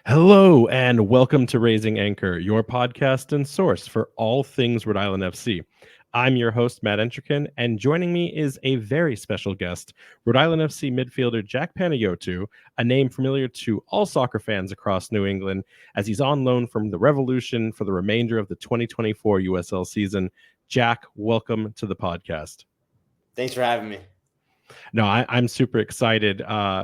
Hello and welcome to Raising Anchor, your podcast and source for all things Rhode Island FC. I'm your host, Matt Entrican, and joining me is a very special guest, Rhode Island FC midfielder Jack Panayotou, a name familiar to all soccer fans across New England, as he's on loan from the Revolution for the remainder of the 2024 USL season. Jack, welcome to the podcast. Thanks for having me. No, I'm super excited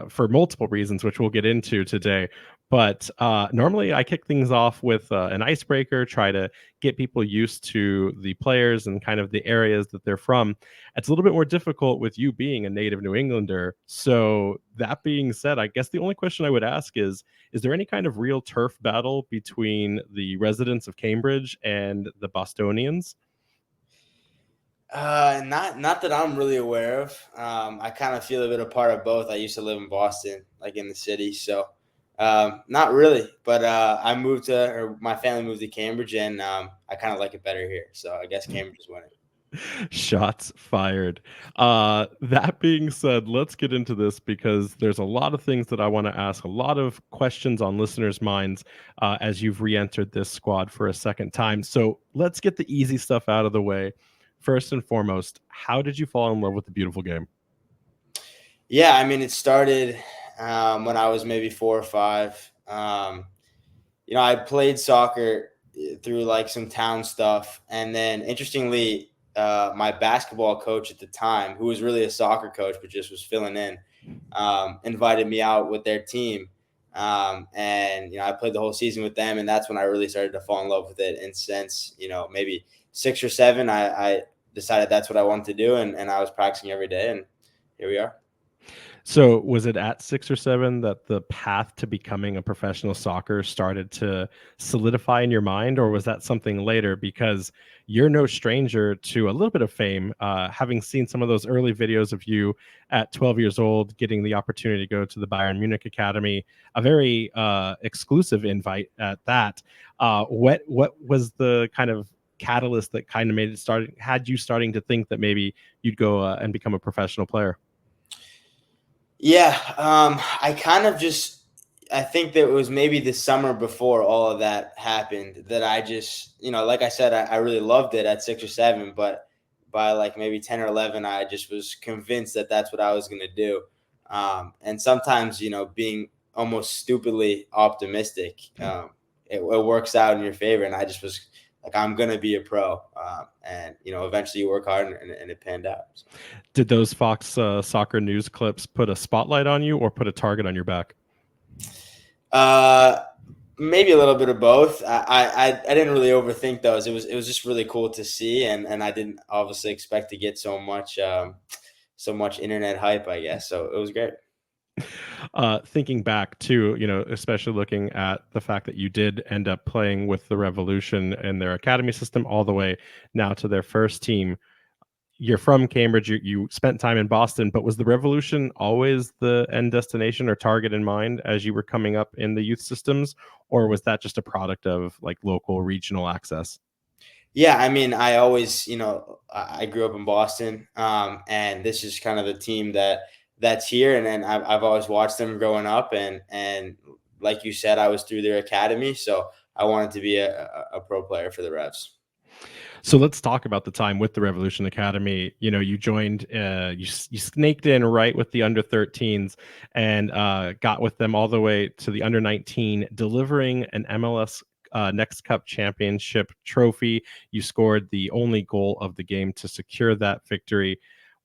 for multiple reasons, which we'll get into today. But normally I kick things off with an icebreaker, try to get people used to the players and kind of the areas that they're from. It's a little bit more difficult with you being a native New Englander. So that being said, I guess the only question I would ask is there any kind of real turf battle between the residents of Cambridge and the Bostonians? Not that I'm really aware of. I kind of feel a bit a part of both. I used to live in Boston, like in the city, so not really. But my family moved to Cambridge, and I kind of like it better here. So I guess Cambridge is winning. Shots fired. That being said, let's get into this because there's a lot of things that I want to ask, a lot of questions on listeners' minds as you've re-entered this squad for a second time. So let's get the easy stuff out of the way. First and foremost, how did you fall in love with the beautiful game? Yeah, I mean, it started when I was maybe 4 or 5. I played soccer through like some town stuff, and then interestingly, my basketball coach at the time, who was really a soccer coach but just was filling in, invited me out with their team. And I played the whole season with them, and that's when I really started to fall in love with it. And since maybe 6 or 7, I decided that's what I wanted to do, and I was practicing every day, and here we are. So was it at 6 or 7 that the path to becoming a professional soccer started to solidify in your mind, or was that something later? Because you're no stranger to a little bit of fame, having seen some of those early videos of you at 12 years old, getting the opportunity to go to the Bayern Munich Academy, a very exclusive invite at that. What was the kind of catalyst that kind of had you starting to think that maybe you'd go and become a professional player? Yeah, I think that it was maybe the summer before all of that happened that I just, like I said, I really loved it at 6 or 7, but by like maybe 10 or 11, I just was convinced that that's what I was going to do. And sometimes, being almost stupidly optimistic, it works out in your favor. And I just was like, I'm going to be a pro. And eventually you work hard, and it panned out. So. Did those Fox soccer news clips put a spotlight on you or put a target on your back? Maybe a little bit of both. I didn't really overthink those. It was just really cool to see, and I didn't obviously expect to get so much internet hype, I guess. So it was great. Thinking back to, especially looking at the fact that you did end up playing with the Revolution and their academy system all the way now to their first team. You're from Cambridge, you spent time in Boston, but was the Revolution always the end destination or target in mind as you were coming up in the youth systems, or was that just a product of like local regional access? Yeah, I mean, I always, I grew up in Boston, and this is kind of the team that's here, and I've always watched them growing up, and like you said, I was through their academy, so I wanted to be a pro player for the Revs. So let's talk about the time with the Revolution Academy. You joined, you snaked in right with the under 13s and got with them all the way to the under 19, delivering an MLS Next Cup Championship trophy. You scored the only goal of the game to secure that victory.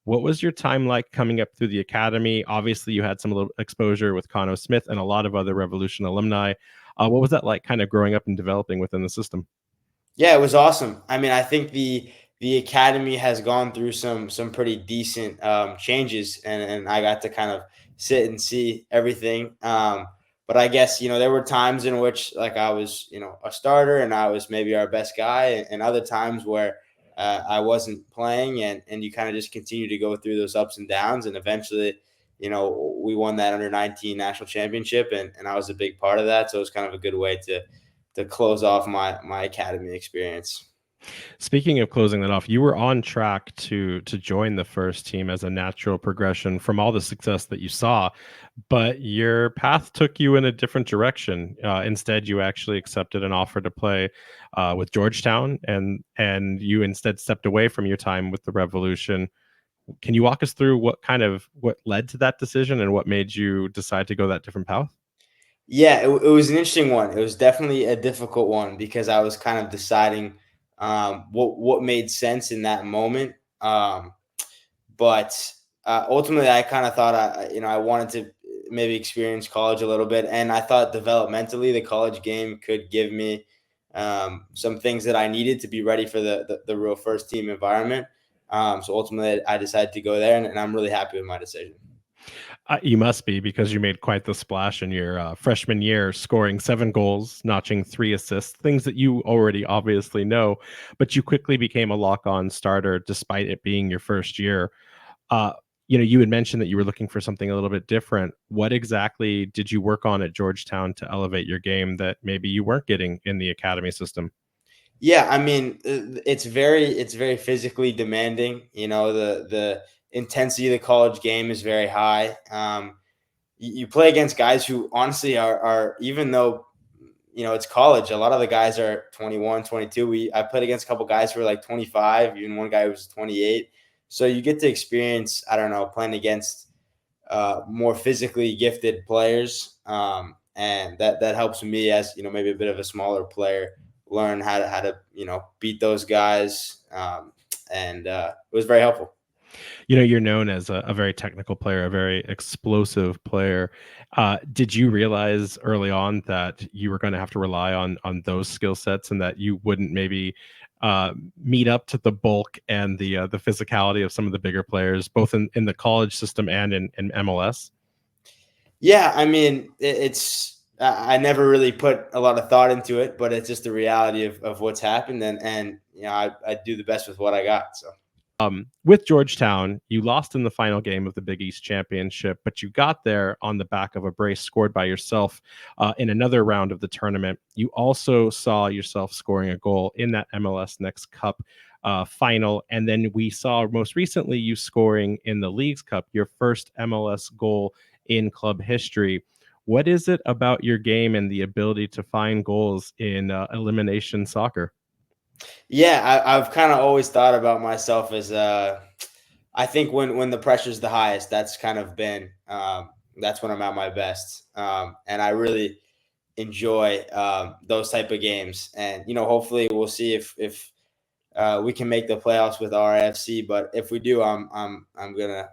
What was your time like coming up through the academy? Obviously, you had some little exposure with Conno Smith and a lot of other Revolution alumni. What was that like kind of growing up and developing within the system? Yeah, it was awesome. I mean, I think the academy has gone through some pretty decent changes, and I got to kind of sit and see everything. But I guess there were times in which like I was a starter and I was maybe our best guy, and other times where I wasn't playing, and you kind of just continue to go through those ups and downs, and eventually we won that under 19 national championship, and I was a big part of that. So it was kind of a good way to close off my academy experience. Speaking of closing that off, you were on track to join the first team as a natural progression from all the success that you saw. But your path took you in a different direction. Instead, you actually accepted an offer to play with Georgetown, and you instead stepped away from your time with the Revolution. Can you walk us through what led to that decision and what made you decide to go that different path? Yeah, it was an interesting one. It was definitely a difficult one because I was kind of deciding what made sense in that moment. But ultimately, I kind of thought I wanted to maybe experience college a little bit, and I thought developmentally the college game could give me some things that I needed to be ready for the real first team environment. So ultimately, I decided to go there, and I'm really happy with my decision. You must be, because you made quite the splash in your freshman year, scoring 7 goals, notching 3 assists, things that you already obviously know, but you quickly became a lock-on starter despite it being your first year. Uh, you had mentioned that you were looking for something a little bit different. What exactly did you work on at Georgetown to elevate your game that maybe you weren't getting in the academy system? Yeah, I mean, it's very physically demanding. The intensity of the college game is very high. You play against guys who honestly are even though it's college, a lot of the guys are 21, 22. I played against a couple guys who were like 25, even one guy who was 28. So you get to experience, I don't know, playing against more physically gifted players, and that helps me as maybe a bit of a smaller player learn how to beat those guys, and it was very helpful. You're known as a very technical player, a very explosive player. Did you realize early on that you were going to have to rely on those skill sets, and that you wouldn't maybe meet up to the bulk and the physicality of some of the bigger players, both in the college system and in MLS? Yeah, I mean, I never really put a lot of thought into it, but it's just the reality of what's happened, and I do the best with what I got. So With Georgetown, you lost in the final game of the Big East Championship, but you got there on the back of a brace scored by yourself in another round of the tournament. You also saw yourself scoring a goal in that MLS Next Cup final. And then we saw most recently you scoring in the Leagues Cup, your first MLS goal in club history. What is it about your game and the ability to find goals in elimination soccer? yeah, I've kind of always thought about myself as I think when the pressure's the highest, that's kind of been that's when I'm at my best, and I really enjoy those type of games. And hopefully we'll see if we can make the playoffs with RIFC. But if we do, I'm gonna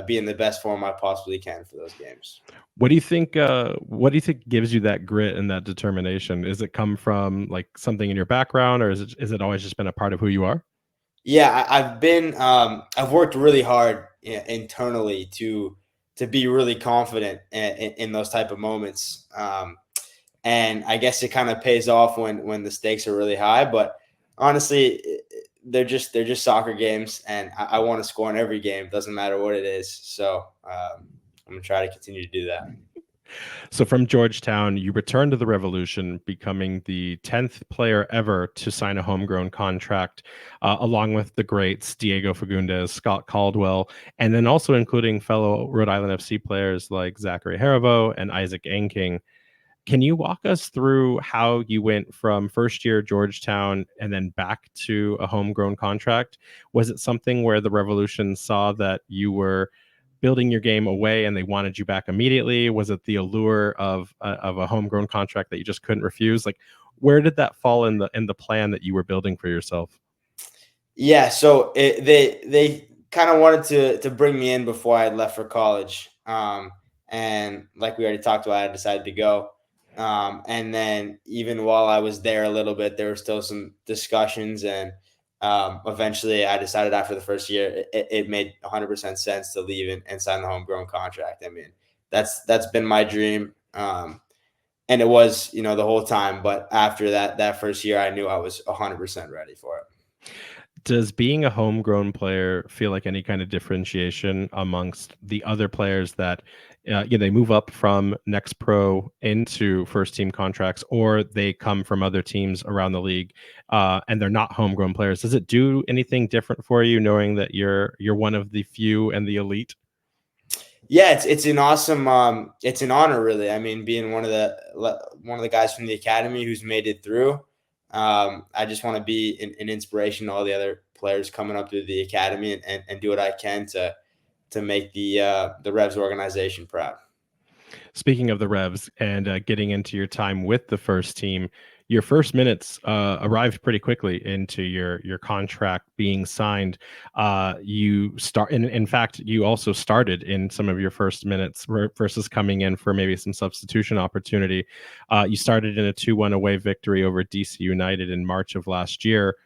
be in the best form I possibly can for those games. What do you think? What do you think gives you that grit and that determination? Is it come from like something in your background, or is it always just been a part of who you are? Yeah, I've worked really hard internally to be really confident in those type of moments. And I guess it kind of pays off when the stakes are really high. But honestly, they're just soccer games, and I want to score in every game. Doesn't matter what it is. So I'm gonna try to continue to do that. So from Georgetown, you returned to the Revolution, becoming the 10th player ever to sign a homegrown contract, along with the greats Diego Fagundes, Scott Caldwell, and then also including fellow Rhode Island FC players like Zachary Haribo and Isaac Anking. Can you walk us through how you went from first year Georgetown and then back to a homegrown contract? Was it something where the Revolution saw that you were building your game away and they wanted you back immediately? Was it the allure of a homegrown contract that you just couldn't refuse? Like, where did that fall in the plan that you were building for yourself? Yeah, so they kind of wanted to bring me in before I had left for college, and like we already talked about, I decided to go. And then even while I was there a little bit, there were still some discussions, and eventually I decided after the first year it made 100% sense to leave and sign the homegrown contract. I mean, that's been my dream, and it was the whole time. But after that first year, I knew I was 100% ready for it. Does being a homegrown player feel like any kind of differentiation amongst the other players that they move up from next pro into first team contracts, or they come from other teams around the league and they're not homegrown players? Does it do anything different for you knowing that you're one of the few and the elite? Yeah, it's an awesome it's an honor really. I mean, being one of the guys from the academy who's made it through. I just want to be an inspiration to all the other players coming up through the academy and do what I can to make the Revs organization proud. Speaking of the Revs and getting into your time with the first team, your first minutes arrived pretty quickly into your contract being signed. In fact, you also started in some of your first minutes versus coming in for maybe some substitution opportunity. You started in a 2-1 away victory over DC United in March of last year.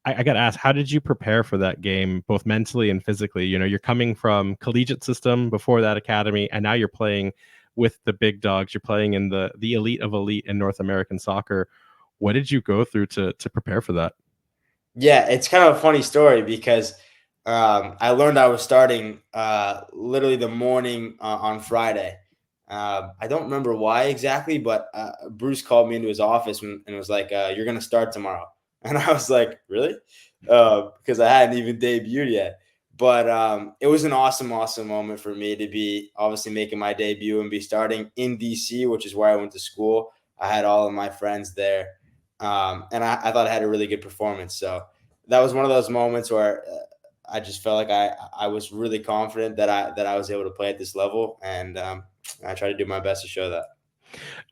I got to ask, how did you prepare for that game, both mentally and physically? You know, you're coming from collegiate system before that academy, and now you're playing with the big dogs. You're playing in the elite of elite in North American soccer. What did you go through to prepare for that? Yeah, it's kind of a funny story because I learned I was starting literally the morning on Friday. I don't remember why exactly, but Bruce called me into his office and was like, "You're gonna start tomorrow," and I was like, "Really?" Because I hadn't even debuted yet. But it was an awesome, awesome moment for me to be obviously making my debut and be starting in DC, which is where I went to school. I had all of my friends there, and I thought I had a really good performance. So that was one of those moments where I just felt like I was really confident that I was able to play at this level, and I try to do my best to show that.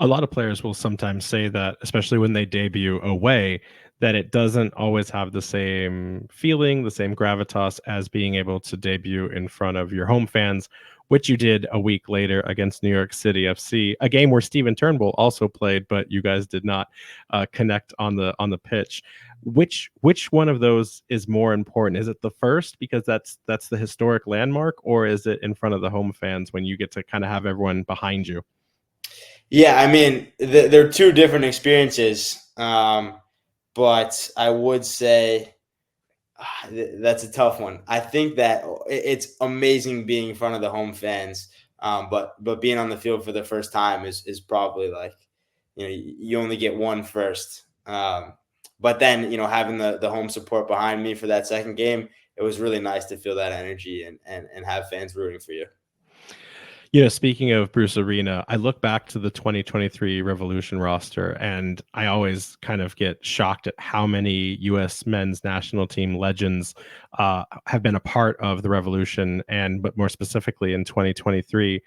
A lot of players will sometimes say that, especially when they debut away, that it doesn't always have the same feeling, the same gravitas as being able to debut in front of your home fans, which you did a week later against New York City FC, a game where Steven Turnbull also played, but you guys did not connect on the pitch. Which one of those is more important? Is it the first because that's the historic landmark, or is it in front of the home fans when you get to kind of have everyone behind you? Yeah, I mean, they're two different experiences, but I would say that's a tough one. I think that it's amazing being in front of the home fans, but being on the field for the first time is probably like, you only get one first. But then having the home support behind me for that second game, it was really nice to feel that energy and have fans rooting for you. You know, speaking of Bruce Arena, I look back to the 2023 Revolution roster, and I always kind of get shocked at how many U.S. men's national team legends have been a part of the Revolution, but more specifically in 2023.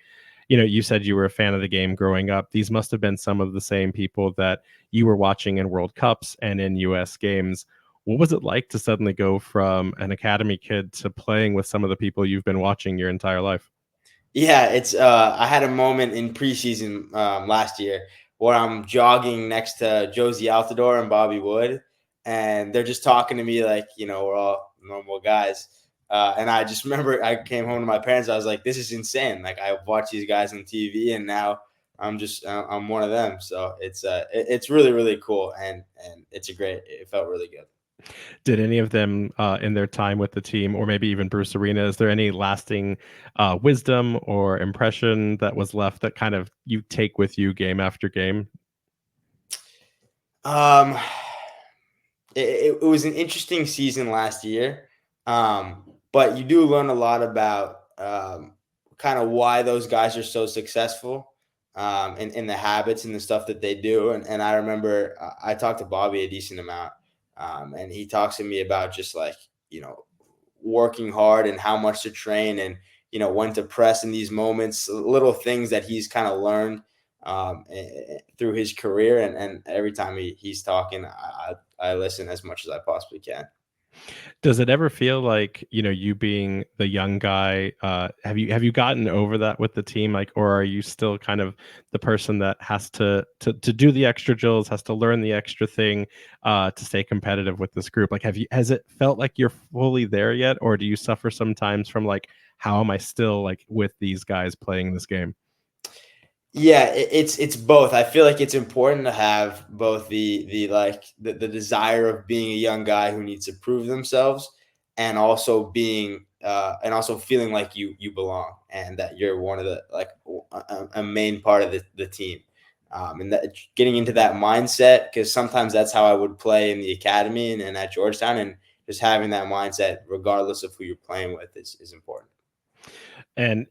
You know, you said you were a fan of the game growing up. These must have been some of the same people that you were watching in World Cups and in U.S. games. What was it like to suddenly go from an academy kid to playing with some of the people you've been watching your entire life? Yeah, it's I had a moment in preseason last year where I'm jogging next to Josie Altador and Bobby Wood, and they're just talking to me like, we're all normal guys. And I just remember I came home to my parents. I was like, "This is insane! Like I watch these guys on TV, and now I'm one of them." So it's really really cool, and it felt really good. Did any of them in their time with the team, or maybe even Bruce Arena, is there any lasting wisdom or impression that was left that kind of you take with you game after game? Um, it was an interesting season last year, but you do learn a lot about kind of why those guys are so successful, and the habits and the stuff that they do. And I remember I talked to Bobby a decent amount, and he talks to me about just like working hard and how much to train and when to press in these moments, little things that he's kind of learned through his career. And every time he's talking, I listen as much as I possibly can. Does it ever feel like, you know, you being the young guy, have you gotten over that with the team? Like, or are you still kind of the person that has to do the extra drills, has to learn the extra thing to stay competitive with this group? Like, has it felt like you're fully there yet, or do you suffer sometimes from like, how am I still like with these guys playing this game? Yeah, it's both. I feel like it's important to have both the desire of being a young guy who needs to prove themselves, and also feeling like you belong and that you're one of the like a main part of the team. And that getting into that mindset, because sometimes that's how I would play in the academy and at Georgetown, and just having that mindset regardless of who you're playing with is important. And,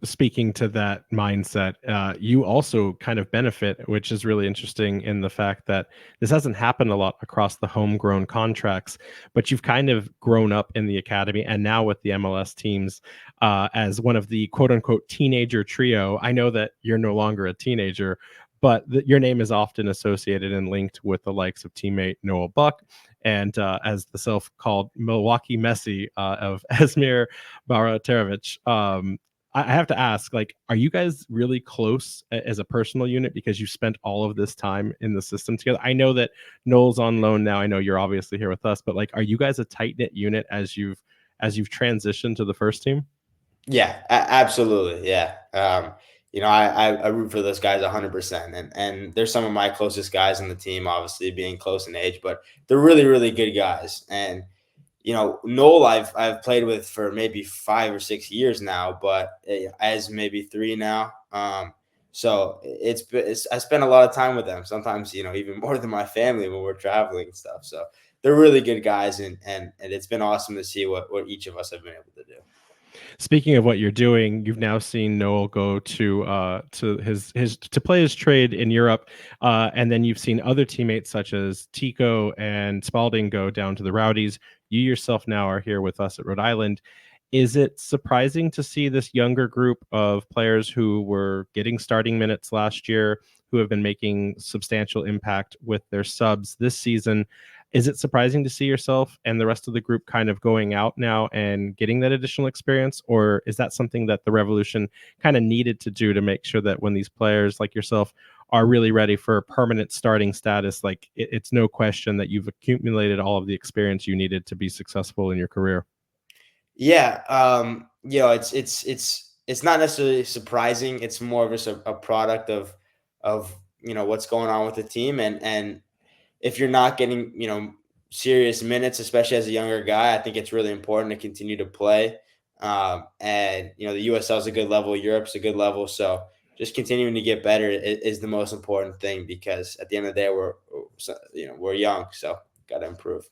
speaking to that mindset, you also kind of benefit, which is really interesting in the fact that this hasn't happened a lot across the homegrown contracts, but you've kind of grown up in the academy and now with the MLS teams as one of the quote unquote teenager trio. I know that you're no longer a teenager, but your name is often associated and linked with the likes of teammate Noel Buck and as the self-called Milwaukee Messi of Esmir Baraterovich. I have to ask, like, are you guys really close as a personal unit because you spent all of this time in the system together? I know that Noel's on loan now. I know you're obviously here with us, but like, are you guys a tight knit unit as you've transitioned to the first team? Yeah, absolutely. Yeah. I root for those guys 100%. And they're some of my closest guys on the team, obviously being close in age, but they're really, really good guys. And Noel, I've played with for maybe 5 or 6 years now, but as maybe three now. So I spend a lot of time with them. Sometimes, even more than my family when we're traveling and stuff. So they're really good guys, and it's been awesome to see what each of us have been able to do. Speaking of what you're doing, you've now seen Noel go to his to play his trade in Europe, and then you've seen other teammates such as Tico and Spalding go down to the Rowdies. You yourself now are here with us at Rhode Island. Is it surprising to see this younger group of players who were getting starting minutes last year, who have been making substantial impact with their subs this season? Is it surprising to see yourself and the rest of the group kind of going out now and getting that additional experience? Or is that something that the Revolution kind of needed to do to make sure that when these players like yourself are really ready for permanent starting status, like it's no question that you've accumulated all of the experience you needed to be successful in your career? Yeah, it's not necessarily surprising. It's more of just a product of what's going on with the team, and if you're not getting serious minutes, especially as a younger guy, I think it's really important to continue to play. And the USL is a good level, Europe's a good level, so just continuing to get better is the most important thing because at the end of the day, we're young, so got to improve.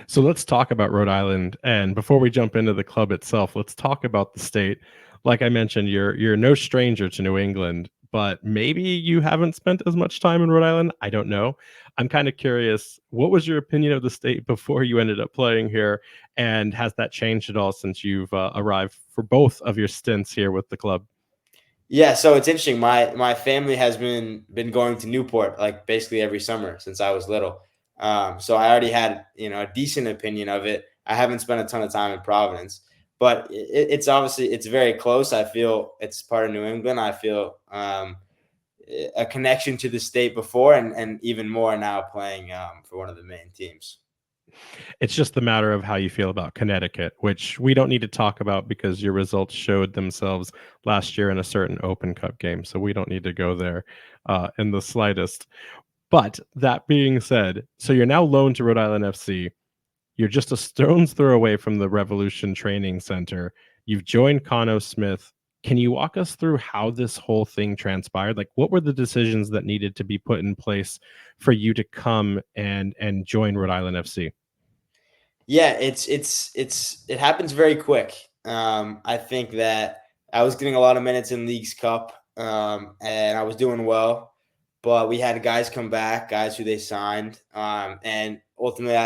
So let's talk about Rhode Island. And before we jump into the club itself, let's talk about the state. Like I mentioned, you're no stranger to New England, but maybe you haven't spent as much time in Rhode Island. I don't know. I'm kind of curious, what was your opinion of the state before you ended up playing here? And has that changed at all since you've arrived for both of your stints here with the club? Yeah, so it's interesting. My family has been going to Newport like basically every summer since I was little. So I already had a decent opinion of it. I haven't spent a ton of time in Providence, but it's obviously it's very close. I feel it's part of New England. I feel a connection to the state before, and even more now playing for one of the main teams. It's just the matter of how you feel about Connecticut, which we don't need to talk about because your results showed themselves last year in a certain Open Cup game. So we don't need to go there in the slightest. But that being said, so you're now loaned to Rhode Island FC. You're just a stone's throw away from the Revolution Training Center. You've joined Cano Smith. Can you walk us through how this whole thing transpired? Like, what were the decisions that needed to be put in place for you to come and join Rhode Island FC? Yeah, it happens very quick. I think that I was getting a lot of minutes in Leagues Cup, and I was doing well, but we had guys come back, guys who they signed, and ultimately,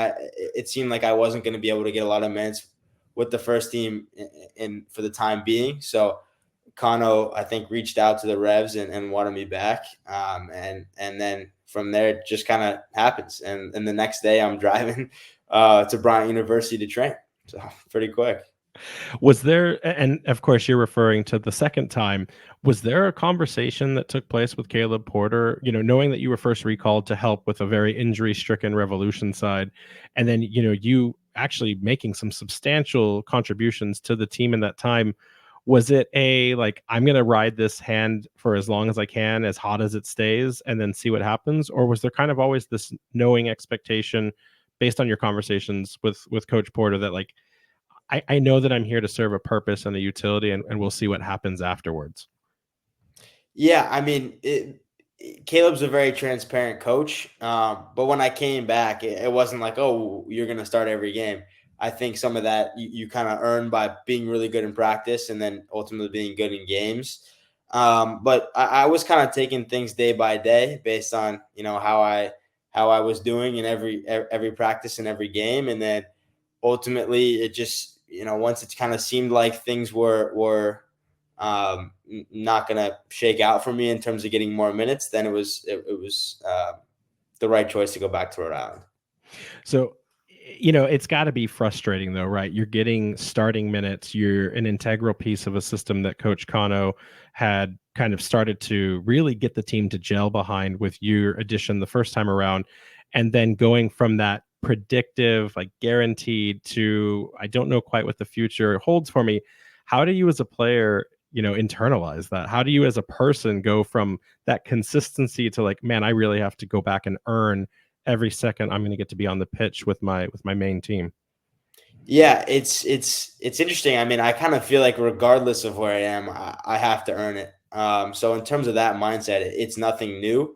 it seemed like I wasn't going to be able to get a lot of minutes with the first team in for the time being. So Kano, I think, reached out to the Revs and wanted me back, and then from there it just kind of happens. And the next day I'm driving to Bryant University to train. So pretty quick. Was there, and of course, you're referring to the second time, was there a conversation that took place with Caleb Porter, knowing that you were first recalled to help with a very injury stricken Revolution side, and then, you actually making some substantial contributions to the team in that time? Was it a like, I'm going to ride this hand for as long as I can, as hot as it stays, and then see what happens? Or was there kind of always this knowing expectation based on your conversations with Coach Porter that like, I know that I'm here to serve a purpose and a utility, and we'll see what happens afterwards. Yeah, I mean, Caleb's a very transparent coach, but when I came back, it wasn't like, oh, you're going to start every game. I think some of that you kind of earn by being really good in practice and then ultimately being good in games. But I was kind of taking things day by day based on how I was doing in every practice and every game, and then ultimately it just once it kind of seemed like things were not gonna shake out for me in terms of getting more minutes, then it was the right choice to go back to Rhode Island. So, it's got to be frustrating though, right? You're getting starting minutes. You're an integral piece of a system that Coach Kano had kind of started to really get the team to gel behind with your addition the first time around. And then going from that predictive, like guaranteed to, I don't know quite what the future holds for me. How do you as a player, internalize that? How do you as a person go from that consistency to like, man, I really have to go back and earn every second I'm going to get to be on the pitch with my main team? Yeah, it's interesting. I mean, I kind of feel like regardless of where I am, I have to earn it. So in terms of that mindset, it's nothing new.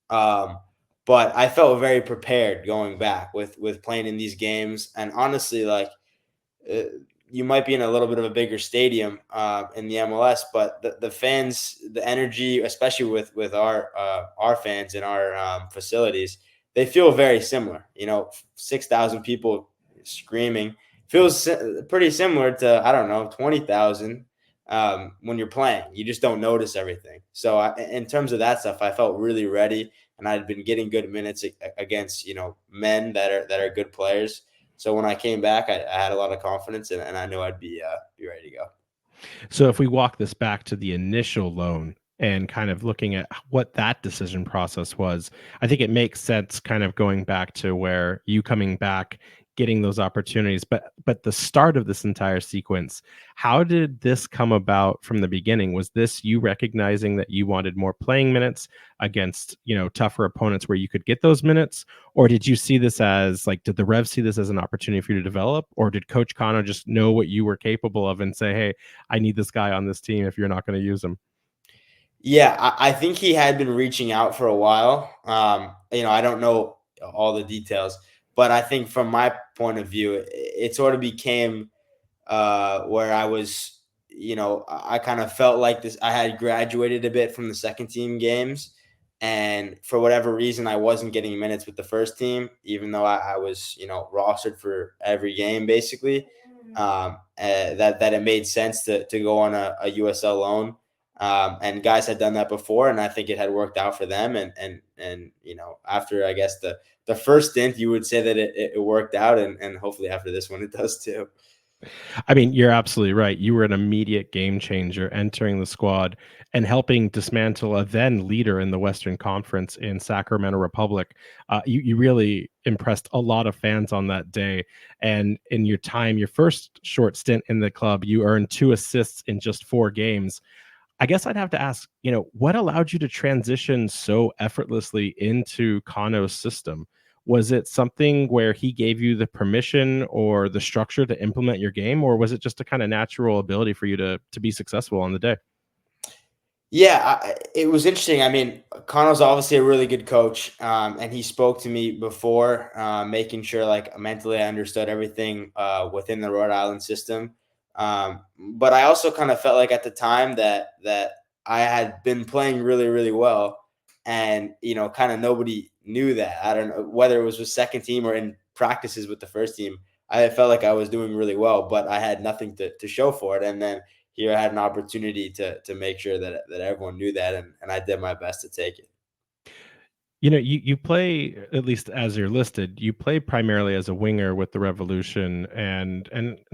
Um, but I felt very prepared going back with playing in these games, and honestly, like uh, you might be in a little bit of a bigger stadium in the MLS, but the fans, the energy, especially with our fans in our facilities, they feel very similar. 6,000 people screaming feels pretty similar to, I don't know, 20,000 when you're playing. You just don't notice everything. So in terms of that stuff, I felt really ready, and I'd been getting good minutes against men that are good players. So when I came back, I had a lot of confidence, and I knew I'd be ready to go. So if we walk this back to the initial loan and kind of looking at what that decision process was, I think it makes sense kind of going back to where you coming back, getting those opportunities. But the start of this entire sequence, how did this come about from the beginning? Was this you recognizing that you wanted more playing minutes against, tougher opponents where you could get those minutes? Or did you see this as like, did the Rev see this as an opportunity for you to develop? Or did Coach Kano just know what you were capable of and say, hey, I need this guy on this team if you're not going to use him? Yeah, I think he had been reaching out for a while. I don't know all the details, but I think from my point of view, it sort of became where I was, I kind of felt like this. I had graduated a bit from the second team games, and for whatever reason, I wasn't getting minutes with the first team, even though I was, rostered for every game basically. That it made sense to go on a USL loan. And guys had done that before, and I think it had worked out for them. And after I guess the first stint, you would say that it worked out, and hopefully after this one, it does too. I mean, you're absolutely right. You were an immediate game changer entering the squad and helping dismantle a then leader in the Western Conference in Sacramento Republic. You really impressed a lot of fans on that day. And in your time, your first short stint in the club, you earned 2 assists in just 4 games. I guess I'd have to ask, what allowed you to transition so effortlessly into Kano's system? Was it something where he gave you the permission or the structure to implement your game, or was it just a kind of natural ability for you to be successful on the day? Yeah, it was interesting. I mean, Connell's obviously a really good coach, and he spoke to me before, making sure like mentally I understood everything within the Rhode Island system. But I also kind of felt like at the time that I had been playing really, really well, and kind of nobody knew that. I don't know whether it was with second team or in practices with the first team. I felt like I was doing really well, but I had nothing to show for it. And then here I had an opportunity to make sure that everyone knew that, and I did my best to take it. You play, at least as you're listed, you play primarily as a winger with the Revolution and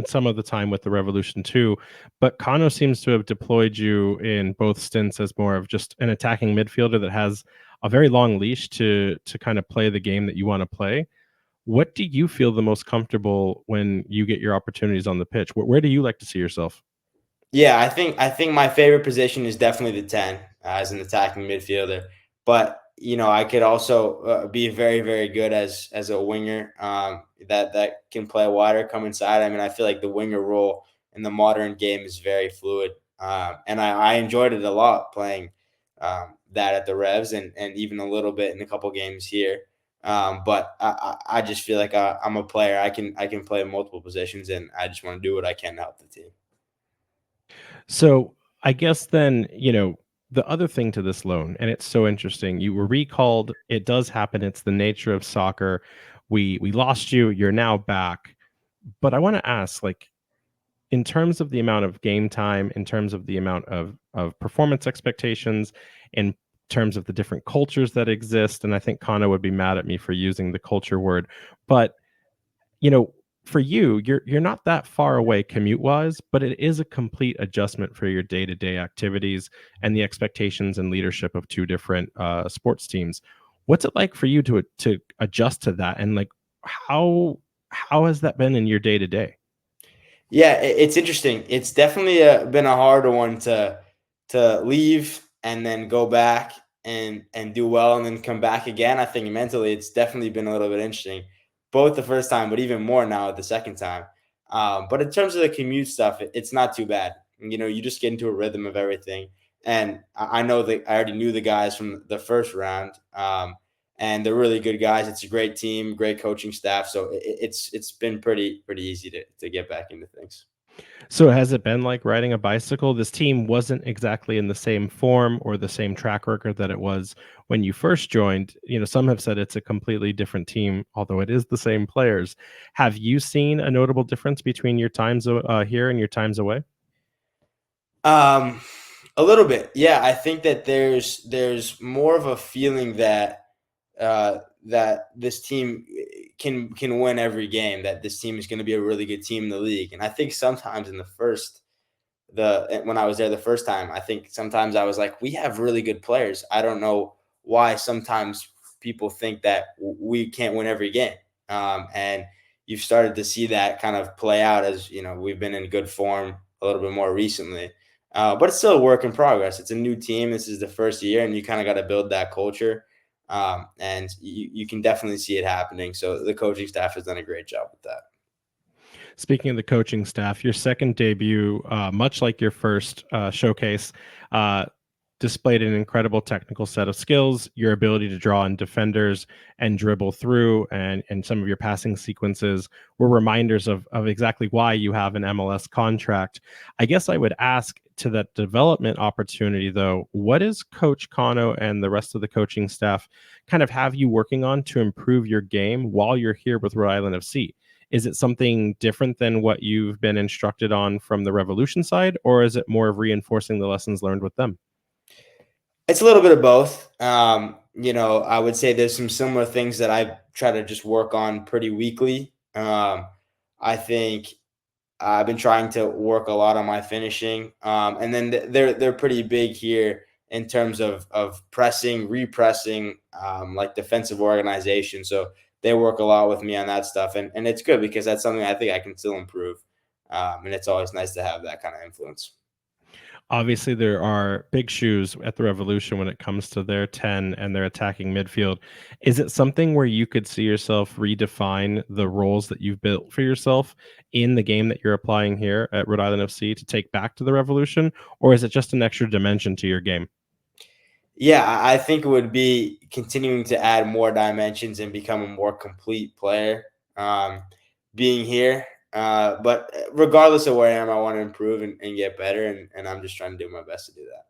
some of the time with the Revolution too. But Kano seems to have deployed you in both stints as more of just an attacking midfielder that has a very long leash to kind of play the game that you want to play. What do you feel the most comfortable when you get your opportunities on the pitch? Where do you like to see yourself? Yeah, I think my favorite position is definitely the 10 as an attacking midfielder. But I could also be very very good as a winger that can play wider, come inside. I mean, I feel like the winger role in the modern game is very fluid, and I enjoyed it a lot playing that at the Revs and even a little bit in a couple games here. But I just feel like I'm a player. I can play multiple positions, and I just want to do what I can to help the team. So I guess then, the other thing to this loan, and it's so interesting, you were recalled. It does happen. It's the nature of soccer. We lost you. You're now back. But I want to ask, like, in terms of the amount of game time, in terms of the amount of performance expectations, in terms of the different cultures that exist, and I think Kana would be mad at me for using the culture word, but you know, for you, you're not that far away commute wise, but it is a complete adjustment for your day to day activities and the expectations and leadership of two different sports teams. What's it like for you to adjust to that, and like how has that been in your day to day? Yeah, it's interesting. It's definitely been a harder one to leave and then go back and do well and then come back again. I think mentally it's definitely been a little bit interesting, both the first time, but even more now at the second time. But in terms of the commute stuff, it's not too bad. You just get into a rhythm of everything. And I know that I already knew the guys from the first round. And they're really good guys. It's a great team, great coaching staff. So it's been pretty easy to get back into things. So has it been like riding a bicycle? This team wasn't exactly in the same form or the same track record that it was when you first joined. Some have said it's a completely different team, although it is the same players. Have you seen a notable difference between your times here and your times away? Um, a little bit, yeah. I think that there's more of a feeling that this team can win every game. That this team is going to be a really good team in the league. And I think sometimes in the when I was there the first time, I think sometimes I was like, we have really good players. I don't know why sometimes people think that we can't win every game. And you've started to see that kind of play out as we've been in good form a little bit more recently. But it's still a work in progress. It's a new team. This is the first year, and you kind of got to build that culture. And you can definitely see it happening. So the coaching staff has done a great job with that. Speaking of the coaching staff, your second debut, much like your first showcase, uh, displayed an incredible technical set of skills. Your ability to draw in defenders and dribble through, and some of your passing sequences were reminders of exactly why you have an MLS contract. I guess I would ask, to that development opportunity, though, what is Coach Kano and the rest of the coaching staff kind of have you working on to improve your game while you're here with Rhode Island FC? Is it something different than what you've been instructed on from the Revolution side, or is it more of reinforcing the lessons learned with them? It's a little bit of both. I would say there's some similar things that I try to just work on pretty weekly. I think I've been trying to work a lot on my finishing, and then they're pretty big here in terms of pressing, repressing, like defensive organization. So they work a lot with me on that stuff, and it's good because that's something I think I can still improve. And it's always nice to have that kind of influence. Obviously, there are big shoes at the Revolution when it comes to their 10 and their attacking midfield. Is it something where you could see yourself redefine the roles that you've built for yourself in the game that you're applying here at Rhode Island FC to take back to the Revolution? Or is it just an extra dimension to your game? Yeah, I think it would be continuing to add more dimensions and become a more complete player. Being here, but regardless of where I am, I want to improve and get better, and I'm just trying to do my best to do that.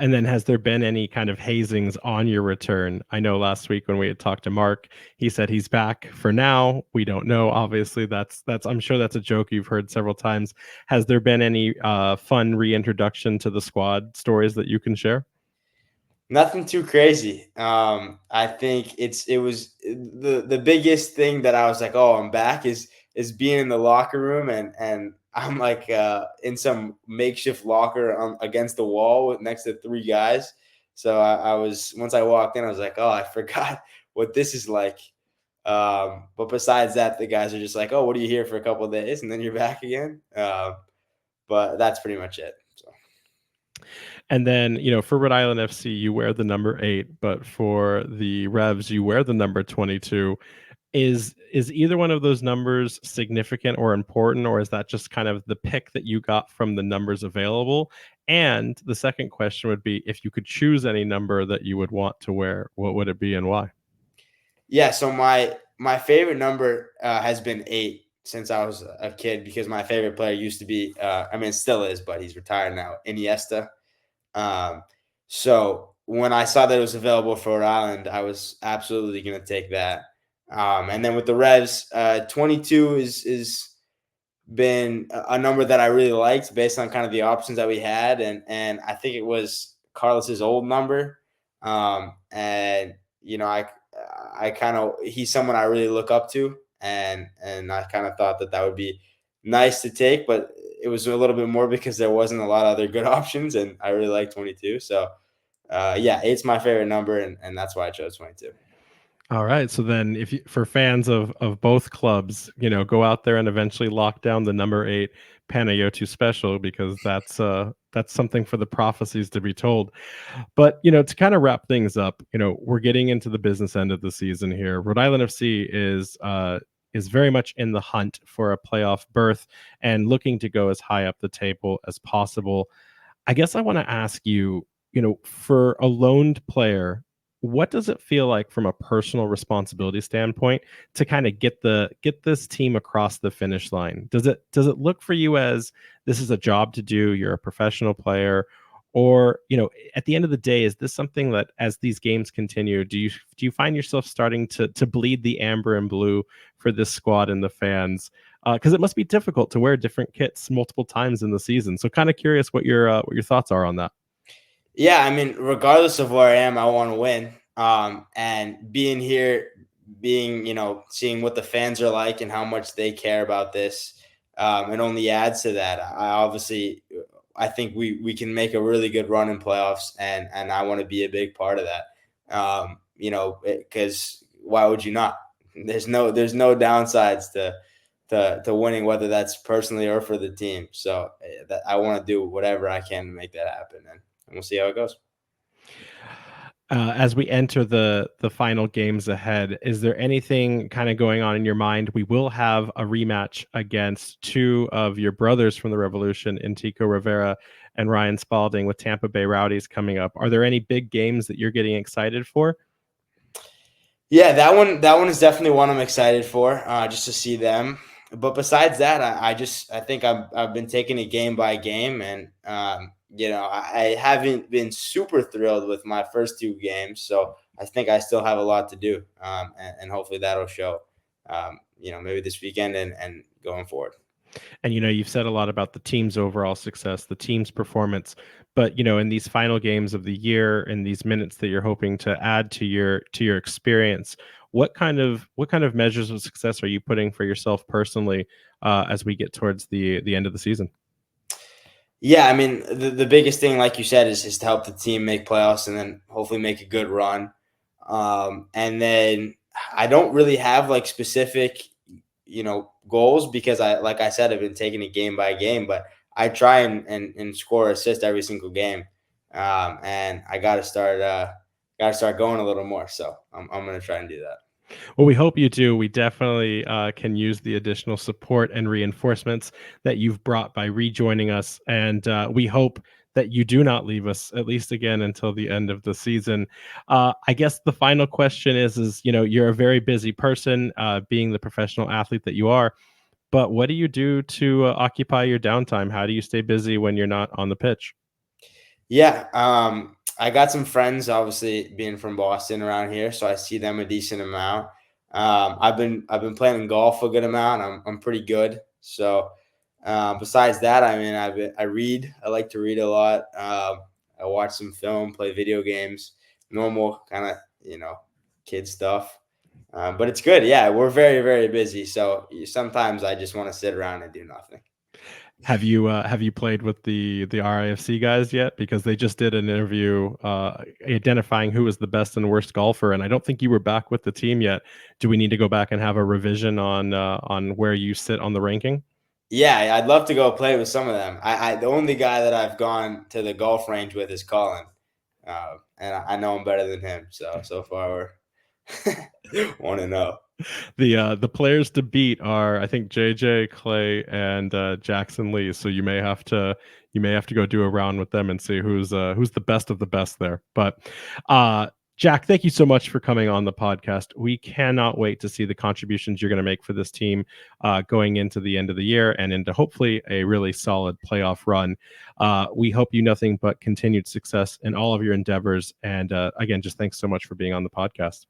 And then has there been any kind of hazings on your return? I know last week when we had talked to Mark, he said he's back for now. We don't know. Obviously, that's I'm sure that's a joke you've heard several times. Has there been any fun reintroduction to the squad stories that you can share? Nothing too crazy. I think it was the biggest thing that I was like, oh, I'm back is being in the locker room and I'm like in some makeshift locker against the wall next to three guys. So I was once I walked in, I was like, oh, I forgot what this is like. But besides that, the guys are just like, oh, what are you here for a couple of days and then you're back again? But that's pretty much it. So. And then, for Rhode Island FC, you wear the number 8, but for the Revs, you wear the number 22. Is either one of those numbers significant or important, or is that just kind of the pick that you got from the numbers available? And the second question would be, if you could choose any number that you would want to wear, what would it be and why? Yeah, so my favorite number has been 8 since I was a kid because my favorite player used to be, I mean, it still is, but he's retired now, Iniesta. Um, so when I saw that it was available for Rhode Island, I was absolutely going to take that. And then with the Revs, 22 is been a number that I really liked based on kind of the options that we had, and I think it was Carlos's old number, and you know I kind of he's someone I really look up to, and I kind of thought that that would be nice to take, but it was a little bit more because there wasn't a lot of other good options, and I really like 22. So yeah, eight's my favorite number, and that's why I chose 22. All right. So then if you, for fans of both clubs, go out there and eventually lock down the number 8 Panayotou special, because that's something for the prophecies to be told. But, to kind of wrap things up, we're getting into the business end of the season here. Rhode Island FC is very much in the hunt for a playoff berth and looking to go as high up the table as possible. I guess I want to ask you, for a loaned player, what does it feel like from a personal responsibility standpoint to kind of get this team across the finish line? Does it look for you as this is a job to do, you're a professional player, or, at the end of the day, is this something that as these games continue, do you find yourself starting to bleed the amber and blue for this squad and the fans? Because it must be difficult to wear different kits multiple times in the season. So kind of curious what your thoughts are on that. Yeah, I mean, regardless of where I am, I want to win. And being here, seeing what the fans are like and how much they care about this, it only adds to that. I think we can make a really good run in playoffs, and I want to be a big part of that. Because why would you not? There's no downsides to winning, whether that's personally or for the team. So that I want to do whatever I can to make that happen, and we'll see how it goes. As we enter the final games ahead, is there anything kind of going on in your mind? We will have a rematch against two of your brothers from the Revolution, Intico Rivera and Ryan Spalding, with Tampa Bay Rowdies coming up. Are there any big games that you're getting excited for? Yeah, that one is definitely one I'm excited for, just to see them. But besides that, I think I've been taking it game by game, and I haven't been super thrilled with my first two games, so I think I still have a lot to do, and hopefully that'll show, maybe this weekend and going forward. And you've said a lot about the team's overall success, the team's performance, but in these final games of the year, in these minutes that you're hoping to add to your experience, what kind of measures of success are you putting for yourself personally, as we get towards the end of the season? Yeah, I mean, the biggest thing, like you said, is to help the team make playoffs and then hopefully make a good run. And then I don't really have like specific, goals because like I said, I've been taking it game by game, but I try and score assist every single game. And I got to start going a little more. So I'm going to try and do that. Well, we hope you do. We definitely can use the additional support and reinforcements that you've brought by rejoining us. And we hope that you do not leave us, at least again, until the end of the season. I guess the final question is, you're a very busy person, being the professional athlete that you are. But what do you do to occupy your downtime? How do you stay busy when you're not on the pitch? Yeah, I got some friends, obviously being from Boston around here, so I see them a decent amount. I've been playing golf a good amount. I'm pretty good. So besides that, I mean, I read. I like to read a lot. I watch some film, play video games, normal kind of kid stuff. But it's good. Yeah, we're very very busy. So sometimes I just want to sit around and do nothing. Have you played with the RIFC guys yet? Because they just did an interview identifying who was the best and worst golfer, and I don't think you were back with the team yet. Do we need to go back and have a revision on where you sit on the ranking? Yeah, I'd love to go play with some of them. The only guy that I've gone to the golf range with is Colin, and I know him better than him. So far we're 1-0. The players to beat are, I think, JJ Clay and Jackson Lee. So you may have to go do a round with them and see who's the best of the best there. But Jack, thank you so much for coming on the podcast. We cannot wait to see the contributions you're going to make for this team going into the end of the year and into hopefully a really solid playoff run. We hope you nothing but continued success in all of your endeavors. And again, just thanks so much for being on the podcast.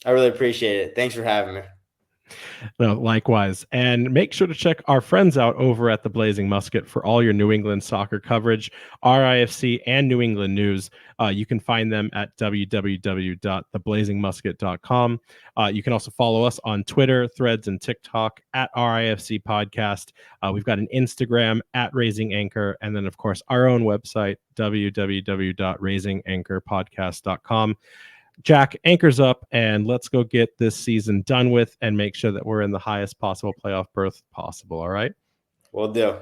I really appreciate it. Thanks for having me. No, likewise. And make sure to check our friends out over at the Blazing Musket for all your New England soccer coverage, RIFC, and New England news. You can find them at www.theblazingmusket.com. You can also follow us on Twitter, Threads, and TikTok at RIFC Podcast. We've got an Instagram at Raising Anchor, and then, of course, our own website, www.raisinganchorpodcast.com. Jack, anchors up, and let's go get this season done with and make sure that we're in the highest possible playoff berth possible. All right? Will do.